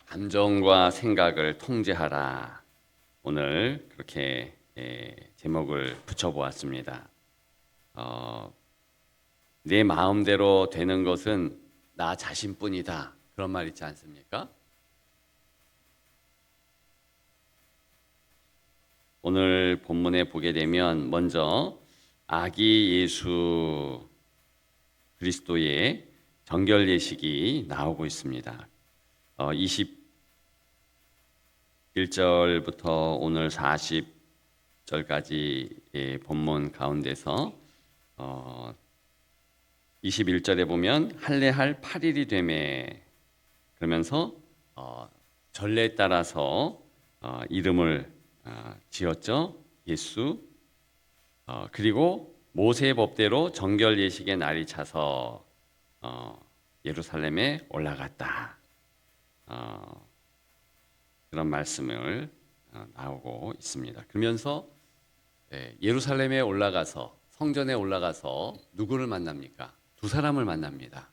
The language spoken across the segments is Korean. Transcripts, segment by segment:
감정과 생각을 통제하라. 오늘 그렇게 제목을 붙여보았습니다. 내 마음대로 되는 것은 나 자신뿐이다. 그런 말 있지 않습니까? 오늘 본문에 보게 되면 먼저 아기 예수 그리스도의 정결 예식이 나오고 있습니다. 21절부터 오늘 40절까지 본문 가운데서 21절에 보면 할례할 8일이 되매 그러면서 전례에 따라서 이름을 지었죠. 예수. 그리고 모세의 법대로 정결 예식의 날이 차서 예루살렘에 올라갔다. 그런 말씀을 나오고 있습니다. 그러면서 예루살렘에 올라가서 성전에 올라가서 누구를 만납니까? 두 사람을 만납니다.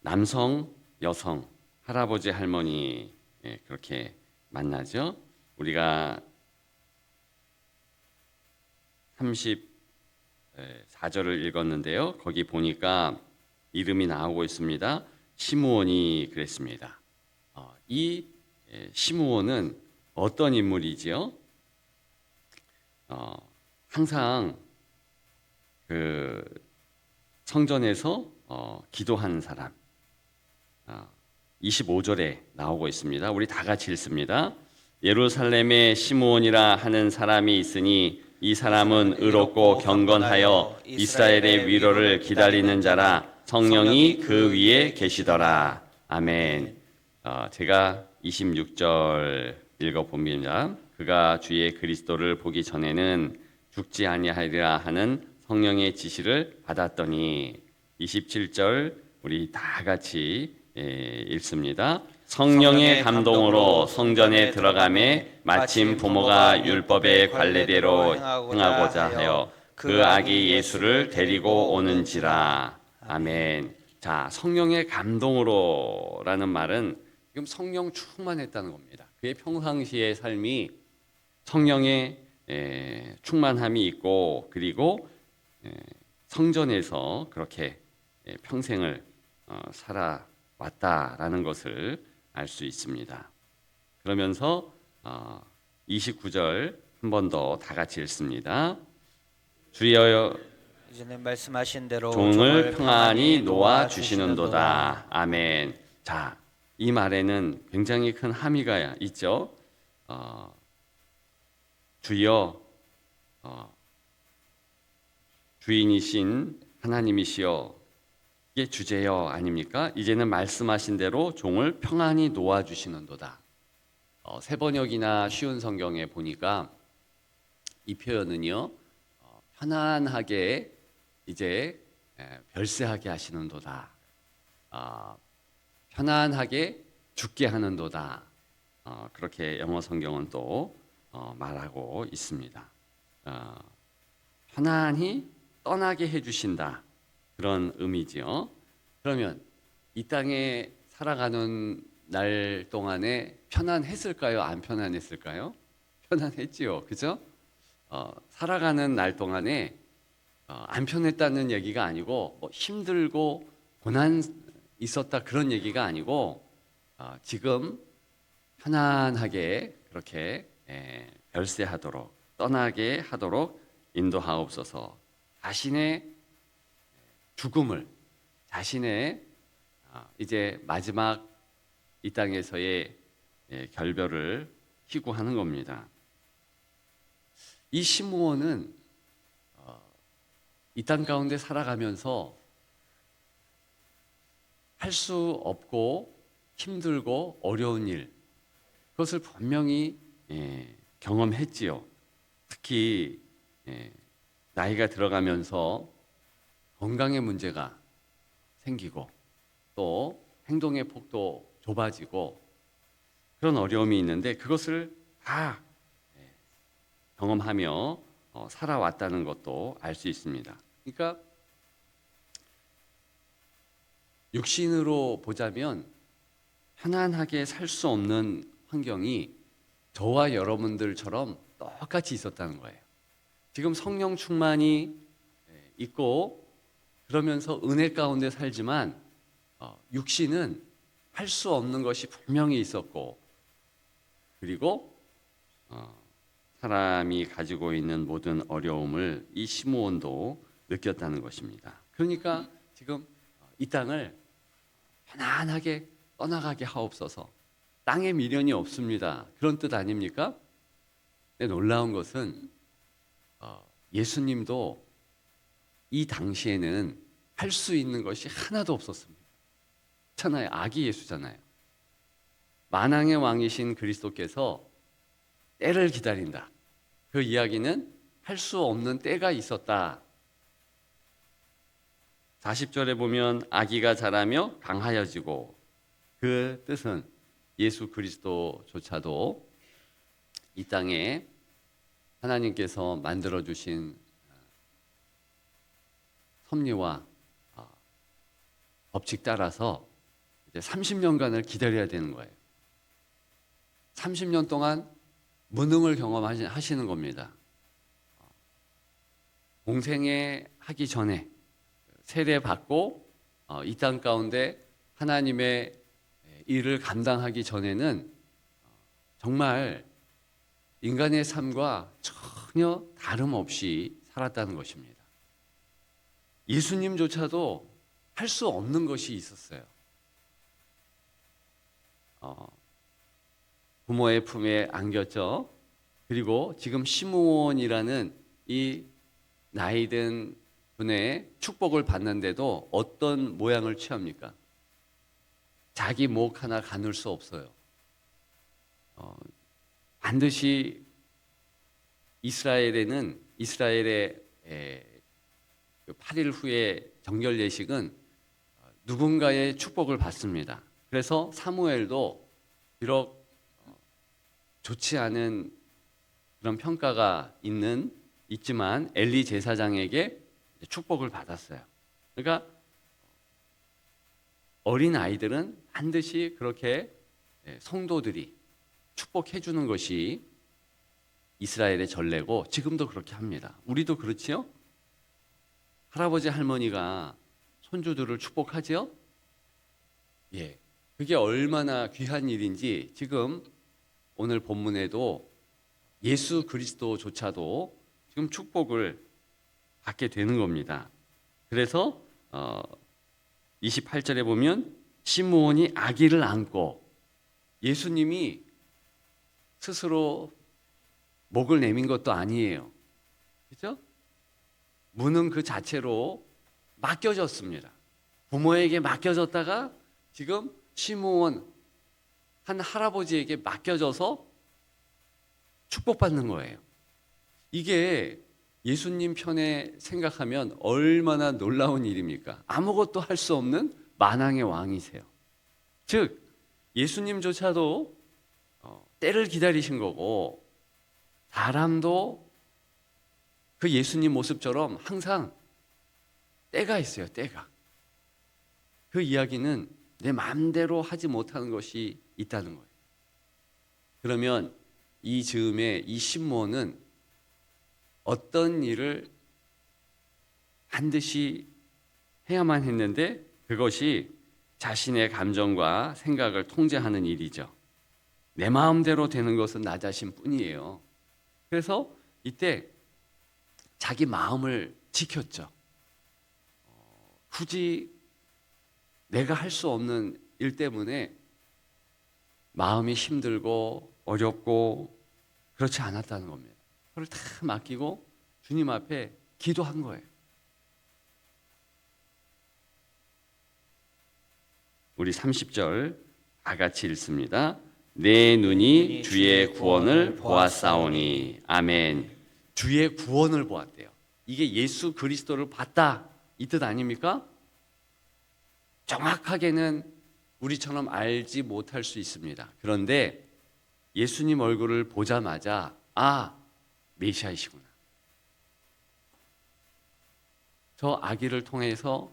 남성, 여성, 할아버지, 할머니 그렇게 만나죠. 우리가 34절을 읽었는데요. 거기 보니까 이름이 나오고 있습니다. 시므온이 그랬습니다. 이 시므온은 어떤 인물이지요? 항상 그 성전에서 기도하는 사람. 25절에 나오고 있습니다. 우리 다 같이 읽습니다. 예루살렘에 시므온이라 하는 사람이 있으니 이 사람은 의롭고 경건하여 이스라엘의 위로를 기다리는 자라. 성령이 그 위에 계시더라. 아멘. 제가 26절 읽어봅니다. 그가 주의 그리스도를 보기 전에는 죽지 아니하리라 하는 성령의 지시를 받았더니 27절 우리 다 같이 읽습니다. 성령의 감동으로 성전에 들어가매 마침 부모가 율법의 관례대로 행하고자 하여 그 아기 예수를 데리고 오는지라. 아멘. 자, 성령의 감동으로라는 말은 지금 성령 충만했다는 겁니다. 그의 평상시의 삶이 성령의 충만함이 있고 그리고 성전에서 그렇게 평생을 살아왔다라는 것을 알 수 있습니다. 그러면서 29절 한 번 더 다 같이 읽습니다. 주여 이전에 말씀하신 대로 종을 평안히 놓아 주시는도다. 아멘. 자, 이 말에는 굉장히 큰 함의가 있죠. 주여 주인이신 하나님이시여 이게 주제여 아닙니까? 이제는 말씀하신 대로 종을 평안히 놓아 주시는도다. 새 번역이나 쉬운 성경에 보니까 이 표현은요 편안하게 이제 별세하게 하시는도다. 편안하게 죽게 하는도다. 그렇게 영어 성경은 또 말하고 있습니다. 편안히 떠나게 해주신다. 그런 의미지요. 그러면 이 땅에 살아가는 날 동안에 편안했을까요? 안 편안했을까요? 편안했지요. 그죠? 살아가는 날 동안에 안 편했다는 얘기가 아니고 뭐 힘들고 고난 있었다 그런 얘기가 아니고 지금 편안하게 그렇게 별세하도록 떠나게 하도록 인도하옵소서. 자신의 죽음을 자신의 이제 마지막 이 땅에서의 결별을 희구하는 겁니다. 이 시므온은 이 땅 가운데 살아가면서 할 수 없고 힘들고 어려운 일 그것을 분명히 경험했지요. 특히 나이가 들어가면서 건강의 문제가 생기고 또 행동의 폭도 좁아지고 그런 어려움이 있는데 그것을 다 경험하며 살아왔다는 것도 알 수 있습니다. 그러니까 육신으로 보자면 편안하게 살 수 없는 환경이 저와 여러분들처럼 똑같이 있었다는 거예요. 지금 성령 충만이 있고 그러면서 은혜 가운데 살지만 육신은 할 수 없는 것이 분명히 있었고, 그리고 사람이 가지고 있는 모든 어려움을 이 시므온도 느꼈다는 것입니다. 그러니까 지금 이 땅을 편안하게 떠나가게 하옵소서. 땅에 미련이 없습니다. 그런 뜻 아닙니까? 근데 놀라운 것은 예수님도 이 당시에는 할 수 있는 것이 하나도 없었습니다. 그렇잖아요. 아기 예수잖아요. 만왕의 왕이신 그리스도께서 때를 기다린다. 그 이야기는 할 수 없는 때가 있었다. 40절에 보면 아기가 자라며 강하여지고, 그 뜻은 예수 그리스도조차도 이 땅에 하나님께서 만들어 주신 섭리와 법칙 따라서 이제 30년간을 기다려야 되는 거예요. 30년 동안 무능을 경험하시는 겁니다. 공생애 하기 전에 세례 받고 이 땅 가운데 하나님의 일을 감당하기 전에는 정말 인간의 삶과 전혀 다름없이 살았다는 것입니다. 예수님조차도 할 수 없는 것이 있었어요. 부모의 품에 안겼죠. 그리고 지금 시므온이라는 이 나이든 분의 축복을 받는데도 어떤 모양을 취합니까? 자기 목 하나 가눌 수 없어요. 반드시 이스라엘의 8일 후에 정결 예식은 누군가의 축복을 받습니다. 그래서 사무엘도 비록 좋지 않은 그런 평가가 있지만 엘리 제사장에게 축복을 받았어요. 그러니까 어린 아이들은 반드시 그렇게 성도들이 축복해 주는 것이 이스라엘의 전례고, 지금도 그렇게 합니다. 우리도 그렇지요? 할아버지 할머니가 손주들을 축복하지요? 예, 그게 얼마나 귀한 일인지 지금 오늘 본문에도 예수 그리스도조차도 지금 축복을 받게 되는 겁니다. 그래서 28절에 보면 시므온이 아기를 안고, 예수님이 스스로 목을 내민 것도 아니에요. 그렇죠? 무는 그 자체로 맡겨졌습니다. 부모에게 맡겨졌다가 지금 시므온 한 할아버지에게 맡겨져서 축복받는 거예요. 이게 예수님 편에 생각하면 얼마나 놀라운 일입니까? 아무것도 할 수 없는 만왕의 왕이세요. 즉 예수님조차도 때를 기다리신 거고, 사람도 그 예수님 모습처럼 항상 때가 있어요. 때가. 그 이야기는 내 마음대로 하지 못하는 것이 있다는 거예요. 그러면 이 즈음에 이 시므온은 어떤 일을 반드시 해야만 했는데, 그것이 자신의 감정과 생각을 통제하는 일이죠. 내 마음대로 되는 것은 나 자신뿐이에요. 그래서 이때 자기 마음을 지켰죠. 굳이 내가 할 수 없는 일 때문에 마음이 힘들고 어렵고 그렇지 않았다는 겁니다. 그걸 다 맡기고 주님 앞에 기도한 거예요. 우리 30절 다 같이 읽습니다. 내 눈이 주의 구원을 보았사오니. 아멘. 주의 구원을 보았대요. 이게 예수 그리스도를 봤다, 이 뜻 아닙니까? 정확하게는 우리처럼 알지 못할 수 있습니다. 그런데 예수님 얼굴을 보자마자 메시아이시구나. 저 아기를 통해서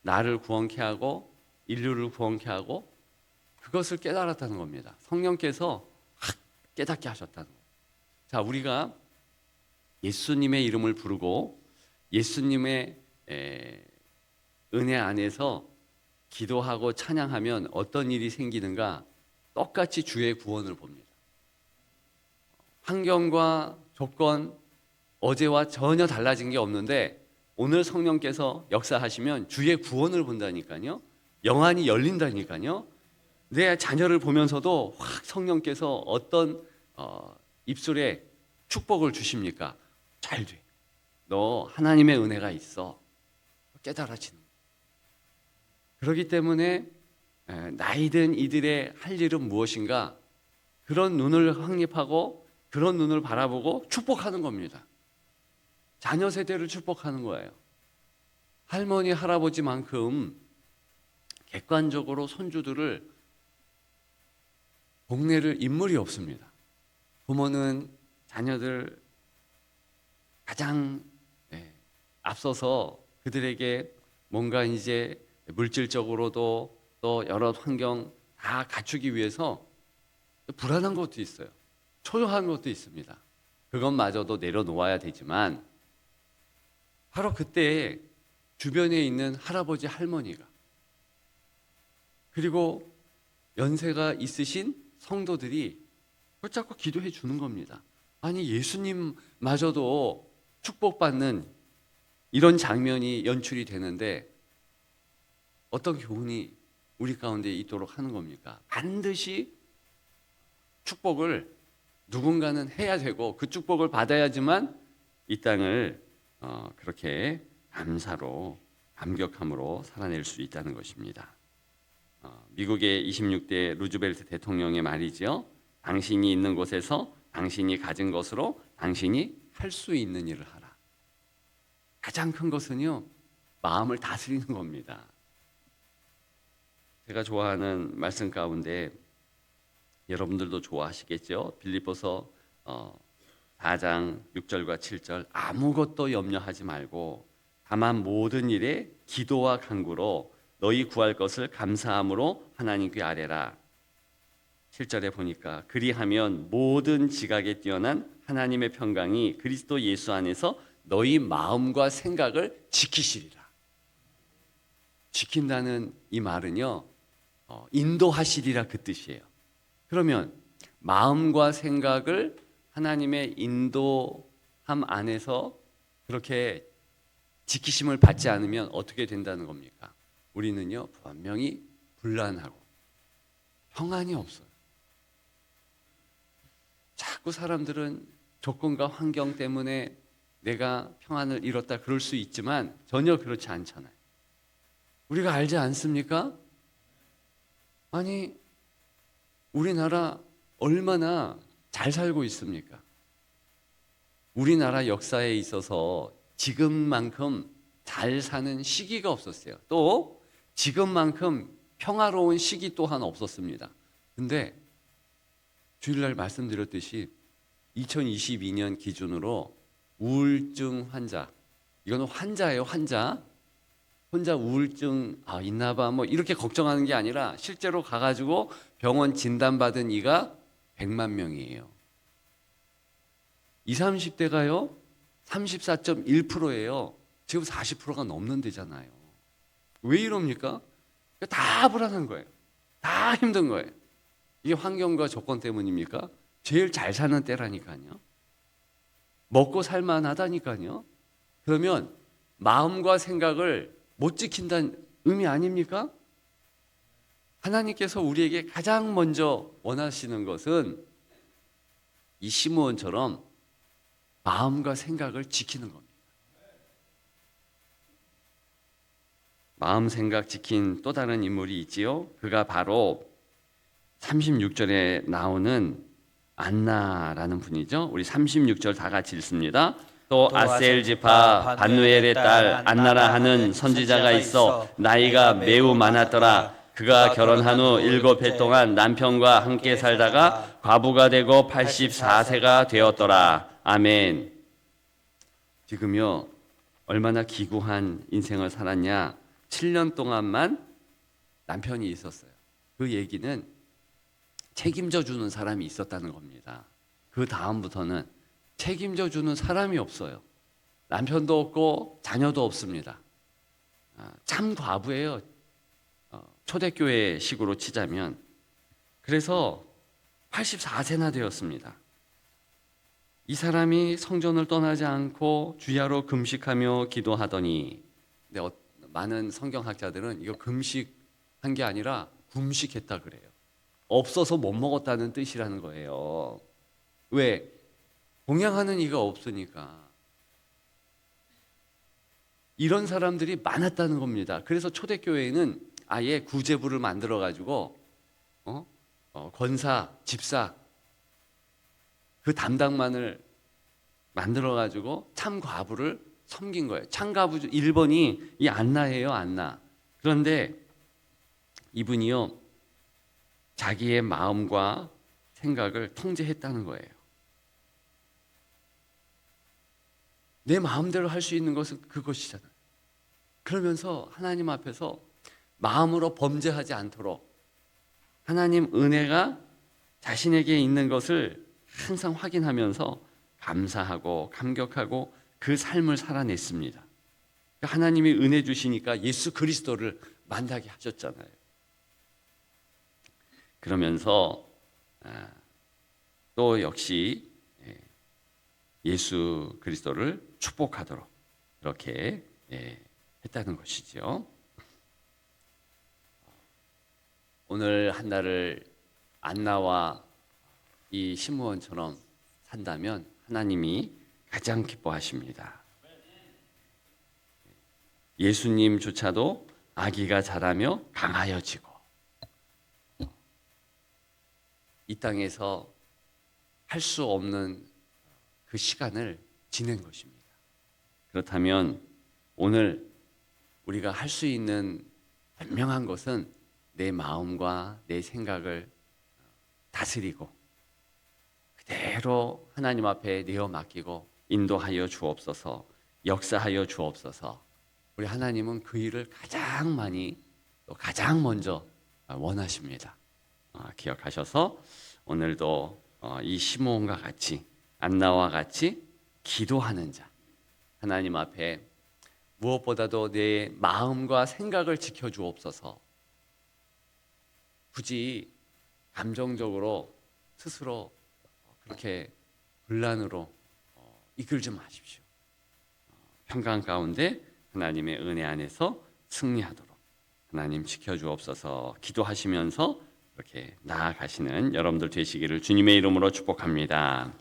나를 구원케 하고 인류를 구원케 하고 그것을 깨달았다는 겁니다. 성령께서 확 깨닫게 하셨다는 거예요. 자, 우리가 예수님의 이름을 부르고 예수님의 은혜 안에서 기도하고 찬양하면 어떤 일이 생기는가? 똑같이 주의 구원을 봅니다. 환경과 조건 어제와 전혀 달라진 게 없는데 오늘 성령께서 역사하시면 주의 구원을 본다니까요. 영안이 열린다니까요. 내 자녀를 보면서도 확 성령께서 어떤 입술에 축복을 주십니까? 잘 돼. 너 하나님의 은혜가 있어. 깨달아지는. 그렇기 때문에 나이든 이들의 할 일은 무엇인가? 그런 눈을 확립하고 그런 눈을 바라보고 축복하는 겁니다. 자녀 세대를 축복하는 거예요. 할머니, 할아버지만큼 객관적으로 손주들을 복내를 인물이 없습니다. 부모는 자녀들 가장 앞서서 그들에게 뭔가 이제 물질적으로도 또 여러 환경 다 갖추기 위해서 불안한 것도 있어요. 초조한 것도 있습니다. 그것마저도 내려놓아야 되지만 바로 그때 주변에 있는 할아버지, 할머니가 그리고 연세가 있으신 성도들이 붙잡고 기도해 주는 겁니다. 아니, 예수님마저도 축복받는 이런 장면이 연출이 되는데 어떤 교훈이 우리 가운데 있도록 하는 겁니까? 반드시 축복을 누군가는 해야 되고 그 축복을 받아야지만 이 땅을 그렇게 감사로 감격함으로 살아낼 수 있다는 것입니다. 미국의 26대 루즈벨트 대통령의 말이죠. 당신이 있는 곳에서 당신이 가진 것으로 당신이 할 수 있는 일을 하라. 가장 큰 것은요, 마음을 다스리는 겁니다. 제가 좋아하는 말씀 가운데 여러분들도 좋아하시겠죠? 빌립보서 4장 6절과 7절 아무것도 염려하지 말고 다만 모든 일에 기도와 간구로 너희 구할 것을 감사함으로 하나님께 아뢰라. 7절에 보니까 그리하면 모든 지각에 뛰어난 하나님의 평강이 그리스도 예수 안에서 너희 마음과 생각을 지키시리라. 지킨다는 이 말은요, 인도하시리라 그 뜻이에요. 그러면 마음과 생각을 하나님의 인도함 안에서 그렇게 지키심을 받지 않으면 어떻게 된다는 겁니까? 우리는요, 분명히 불안하고 평안이 없어요. 자꾸 사람들은 조건과 환경 때문에 내가 평안을 잃었다 그럴 수 있지만 전혀 그렇지 않잖아요. 우리가 알지 않습니까? 아니, 우리나라 얼마나 잘 살고 있습니까? 우리나라 역사에 있어서 지금만큼 잘 사는 시기가 없었어요. 또 지금만큼 평화로운 시기 또한 없었습니다. 근데 주일날 말씀드렸듯이 2022년 기준으로 우울증 환자, 이거는 환자예요, 환자. 혼자 우울증 있나 봐 뭐 이렇게 걱정하는 게 아니라 실제로 가가지고 병원 진단받은 이가 100만 명이에요. 20, 30대가요 34.1%예요. 지금 40%가 넘는 데잖아요. 왜 이럽니까? 다 불안한 거예요. 다 힘든 거예요. 이게 환경과 조건 때문입니까? 제일 잘 사는 때라니까요. 먹고 살만하다니까요. 그러면 마음과 생각을 못 지킨다는 의미 아닙니까? 하나님께서 우리에게 가장 먼저 원하시는 것은 이 시므온처럼 마음과 생각을 지키는 겁니다. 마음 생각 지킨 또 다른 인물이 있지요. 그가 바로 36절에 나오는 안나라는 분이죠. 우리 36절 다 같이 읽습니다. 또 아셀 지파 반누엘의 딸 안나라 하는 선지자가 있어 나이가 매우 많았더라. 그가 결혼한 후 7해 동안 남편과 함께 살다가 과부가 되고 84세가 되었더라. 아멘. 지금요, 얼마나 기구한 인생을 살았냐. 7년 동안만 남편이 있었어요. 그 얘기는 책임져 주는 사람이 있었다는 겁니다. 그 다음부터는 책임져 주는 사람이 없어요. 남편도 없고 자녀도 없습니다. 참 과부예요. 초대교회 식으로 치자면. 그래서 84세나 되었습니다. 이 사람이 성전을 떠나지 않고 주야로 금식하며 기도하더니, 근데 많은 성경학자들은 이거 금식한 게 아니라 굶식했다 그래요. 없어서 못 먹었다는 뜻이라는 거예요. 왜? 공양하는 이가 없으니까. 이런 사람들이 많았다는 겁니다. 그래서 초대교회에는 아예 구제부를 만들어 가지고 권사, 집사 그 담당만을 만들어 가지고 참 과부를 섬긴 거예요. 참 과부 1번이 이 안나예요, 안나. 그런데 이분이요, 자기의 마음과 생각을 통제했다는 거예요. 내 마음대로 할 수 있는 것은 그것이잖아요. 그러면서 하나님 앞에서 마음으로 범죄하지 않도록 하나님 은혜가 자신에게 있는 것을 항상 확인하면서 감사하고 감격하고 그 삶을 살아냈습니다. 하나님이 은혜 주시니까 예수 그리스도를 만나게 하셨잖아요. 그러면서 또 역시 예수 그리스도를 축복하도록 이렇게 했다는 것이죠. 오늘 한 날을 안나와 이 시므온처럼 산다면 하나님이 가장 기뻐하십니다. 예수님조차도 아기가 자라며 강하여지고 이 땅에서 할 수 없는 그 시간을 지낸 것입니다. 그렇다면 오늘 우리가 할 수 있는 분명한 것은 내 마음과 내 생각을 다스리고 그대로 하나님 앞에 내어 맡기고 인도하여 주옵소서, 역사하여 주옵소서. 우리 하나님은 그 일을 가장 많이 또 가장 먼저 원하십니다. 기억하셔서 오늘도 이 시므온과 같이 안나와 같이 기도하는 자, 하나님 앞에 무엇보다도 내 마음과 생각을 지켜주옵소서. 굳이 감정적으로 스스로 그렇게 분란으로 이끌지 마십시오. 평강 가운데 하나님의 은혜 안에서 승리하도록 하나님 지켜주옵소서. 기도하시면서 이렇게 나아가시는 여러분들 되시기를 주님의 이름으로 축복합니다.